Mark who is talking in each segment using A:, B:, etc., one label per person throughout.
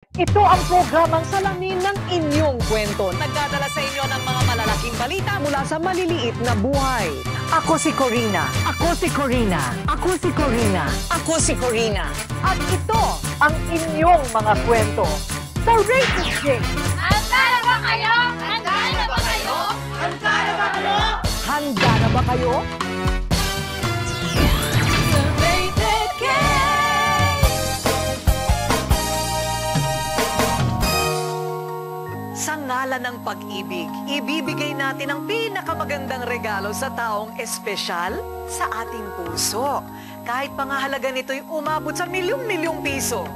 A: Ito ang programang salamin ng inyong kwento.
B: Nagdadala sa inyo ng mga malalaking balita
A: Mula sa maliliit na buhay.
C: Ako si Corina.
A: Ako si Corina.
C: Ako si Corina.
B: Ako si Corina.
A: At ito ang inyong mga kwento. Sa Racist Day.
D: Handa na ba kayo? Handa na ba kayo? Handa na ba kayo?
A: Handa na ba kayo?
B: Sa ngalan ng pag-ibig, ibibigay natin ang pinakamagandang regalo sa taong espesyal sa ating puso. Kahit pangahalaga nito'y umabot sa milyong-milyong piso.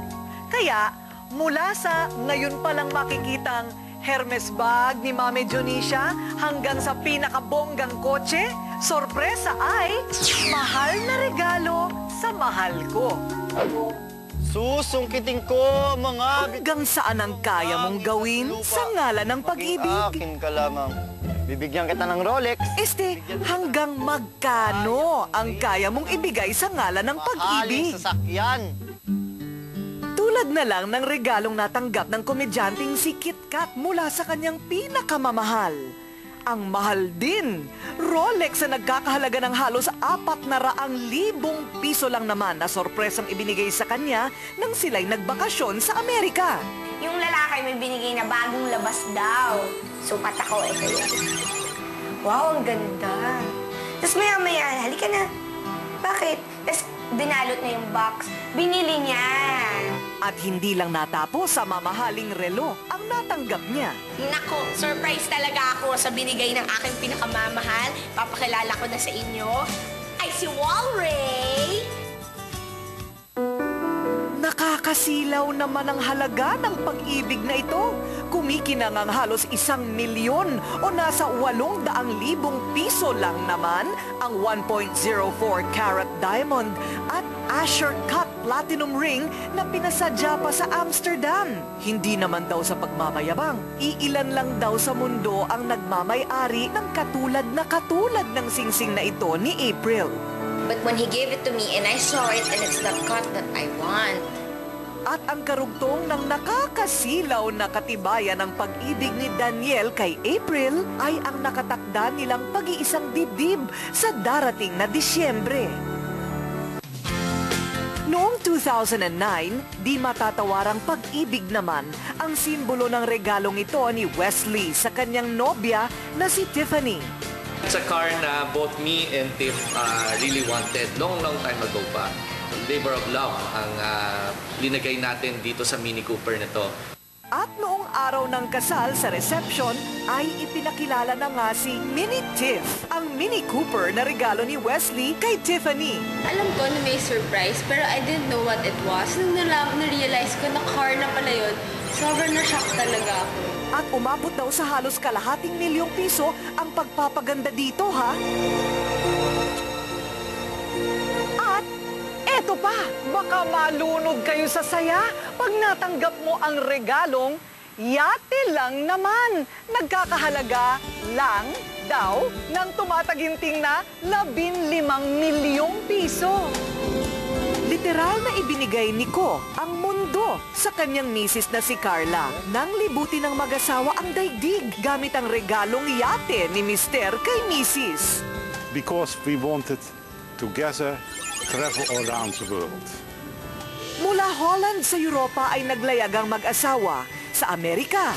B: Kaya, mula sa ngayon pa lang makikitang Hermes bag ni Mami Dionisia hanggang sa pinakabonggang kotse, sorpresa ay mahal na regalo sa mahal ko.
E: Susungkitin ko mga...
B: Hanggang saan ang kaya mong gawin sa ngalan ng pag-ibig?
E: Akin ka lamang. Bibigyan kita ng Rolex.
B: Hanggang magkano ang kaya mong ibigay sa ngalan ng
E: Mahaling
B: pag-ibig?
E: sasakyan.
B: Tulad na lang ng regalong natanggap ng komedyanteng si Kit Kat mula sa kanyang pinakamamahal. Ang mahal din, Rolex na nagkakahalaga ng halos 400,000 piso lang naman na sorpresang ibinigay sa kanya nang sila'y nagbakasyon sa Amerika.
D: Yung lalaki may binigay na bagong labas daw. Sukat ako, ito yun. Wow, ang ganda. Tapos maya-maya, halika na. Bakit? Tapos binalot na yung box. Binili niya.
B: At hindi lang natapos sa mamahaling relo ang natanggap niya.
D: Nako, surprise talaga ako sa binigay ng aking pinakamamahal. Papakilala ko na sa inyo. Ay, si Walray!
B: Nakakasilaw naman ang halaga ng pag-ibig na ito. Kumikinang ang halos 1,000,000 o nasa 800,000 piso lang naman ang 1.04 carat diamond at Asher cut platinum ring na pinasadya pa sa Amsterdam. Hindi naman daw sa pagmamayabang, iilan lang daw sa mundo ang nagmamay-ari ng katulad ng singsing na ito ni April.
D: But when he gave it to me and I saw it and it's the cut that I want.
B: At ang karugtong ng nakakasilaw na katibayan ng pag-ibig ni Daniel kay April ay ang nakatakda nilang pag-iisang dibdib sa darating na Disyembre. Noong 2009, di matatawarang pag-ibig naman ang simbolo ng regalong ito ni Wesley sa kanyang nobya na si Tiffany.
F: It's a car na both me and Tiff really wanted long time ago pa. Labor of love ang linagay natin dito sa Mini Cooper na to.
B: At noong araw ng kasal sa reception ay ipinakilala na nga si Mini Tiff, ang Mini Cooper na regalo ni Wesley kay Tiffany.
G: Alam ko na may surprise, pero I didn't know what it was. Nung na-realize ko na car na pala yun, sobrang na-shock talaga ako.
B: At umabot daw sa halos ₱250,000 piso ang pagpapaganda dito, ha? At eto pa, baka malunod kayo sa saya pag natanggap mo ang regalong yate lang naman. Nagkakahalaga lang daw ng tumataginting na 15,000,000 piso. Literal na ibinigay ni Ko ang mundo sa kanyang misis na si Carla nang libutin ng mag-asawa ang daigdig gamit ang regalong yate ni Mister kay misis.
H: Because we wanted together travel around the world.
B: Mula Holland sa Europa ay naglayag ang mag-asawa sa Amerika,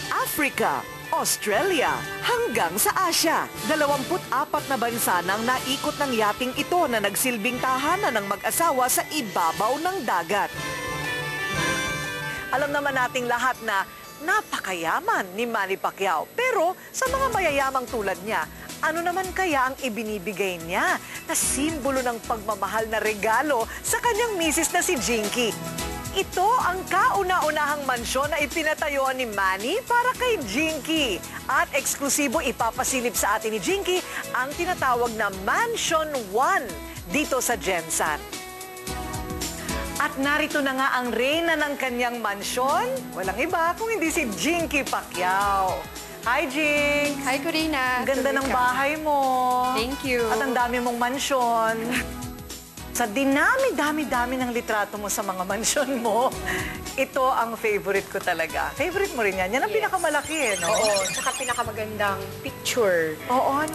B: Africa, Australia, hanggang sa Asia. 24 na bansa nang naikot ng yating ito na nagsilbing tahanan ng mag-asawa sa ibabaw ng dagat. Alam naman nating lahat na napakayaman ni Manny Pacquiao. Pero sa mga mayayamang tulad niya, ano naman kaya ang ibinibigay niya na simbolo ng pagmamahal na regalo sa kanyang misis na si Jinky? Ito ang kauna-unahang mansyon na ipinatayo ni Manny para kay Jinky. At eksklusibo ipapasilip sa atin ni Jinky ang tinatawag na Mansion 1 dito sa Gensan. At narito na nga ang reyna ng kanyang mansyon. Walang iba kung hindi si Jinky Pacquiao. Hi, Jinx!
G: Hi, Corina.
B: Ang ganda ng bahay mo.
G: Thank you.
B: At ang dami mong mansyon. Sa dinami-dami-dami ng litrato mo sa mga mansyon mo, Ito ang favorite ko talaga. Favorite mo rin yan. Yan ang pinakamalaki eh, no?
D: Oo, tsaka pinakamagandang picture.
B: Oo, ano?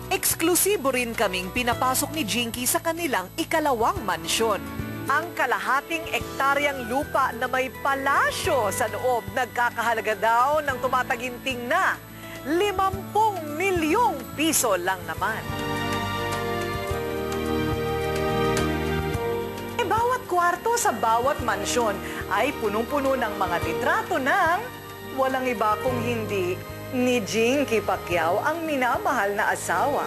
B: Eksklusibo rin kaming pinapasok ni Jinky sa kanilang ikalawang mansyon. Ang kalahating ektaryang lupa na may palasyo sa loob nagkakahalaga daw ng tumataginting na 50 milyong piso lang naman. Bawat kwarto sa bawat mansyon ay punong-puno ng mga litrato ng walang iba kung hindi ni Jinky Pacquiao ang minamahal na asawa.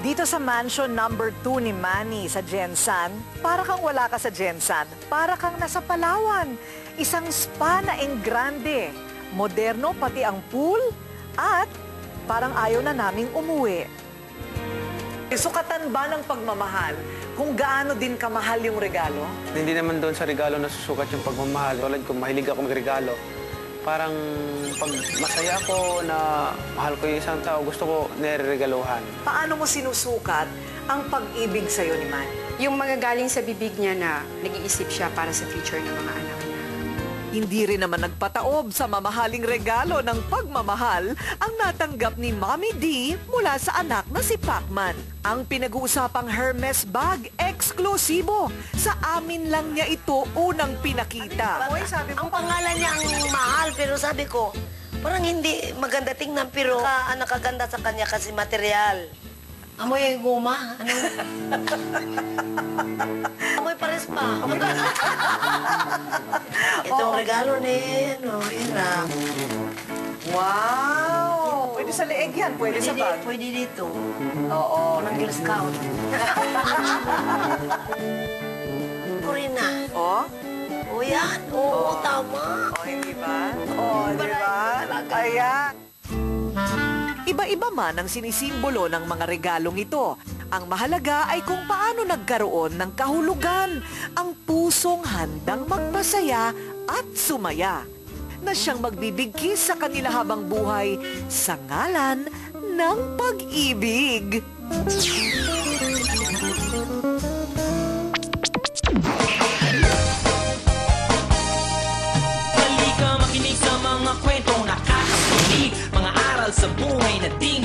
B: Dito sa mansion number 2 ni Manny sa Gensan, para kang wala ka sa Gensan, para kang nasa Palawan. Isang spa na grande, moderno pati ang pool, at parang ayaw na naming umuwi. Sukatan ba ng pagmamahal kung gaano din kamahal yung regalo?
I: Hindi naman doon sa regalo nasusukat yung pagmamahal. Tulad ko, mahilig ako magregalo. Parang pag masaya ako na mahal ko yung isang tao, gusto ko niregaluhan.
B: Paano mo sinusukat ang pag-ibig sa'yo ni Manny?
J: Yung magagaling sa bibig niya na nag-iisip siya para sa future ng mga anak niya.
B: Hindi rin naman nagpataob sa mamahaling regalo ng pagmamahal ang natanggap ni Mommy D mula sa anak na si Pacman. Ang pinag-uusapang Hermes bag, eksklusibo. Sa amin lang niya ito unang pinakita. Oy, sabi mo,
K: ang pangalan niya ang mahal, pero sabi ko, parang hindi maganda tingnan, pero nakaganda sa kanya kasi material. Amoy guma. Ano? Amoy pares pa. Itong regalo ni Ira.
B: Wow! Pwede sa leeg yan, pwede sa bag.
K: Pwede dito.
B: Oo.
K: Ng Girl Scout. Corina.
B: Oh?
K: O yan. Oo, tama.
B: Oh, hindi ba? Oh, di ba? Ayan. Iba-iba man ang sinisimbolo ng mga regalong ito. Ang mahalaga ay kung paano nagkaroon ng kahulugan ang pusong handang magpasaya at sumaya na siyang magbibigkis sa kanila habang buhay sa ngalan ng pag-ibig.
L: Halika makinig sa mga kwentong nakakakilig, mga aral sa buhay na di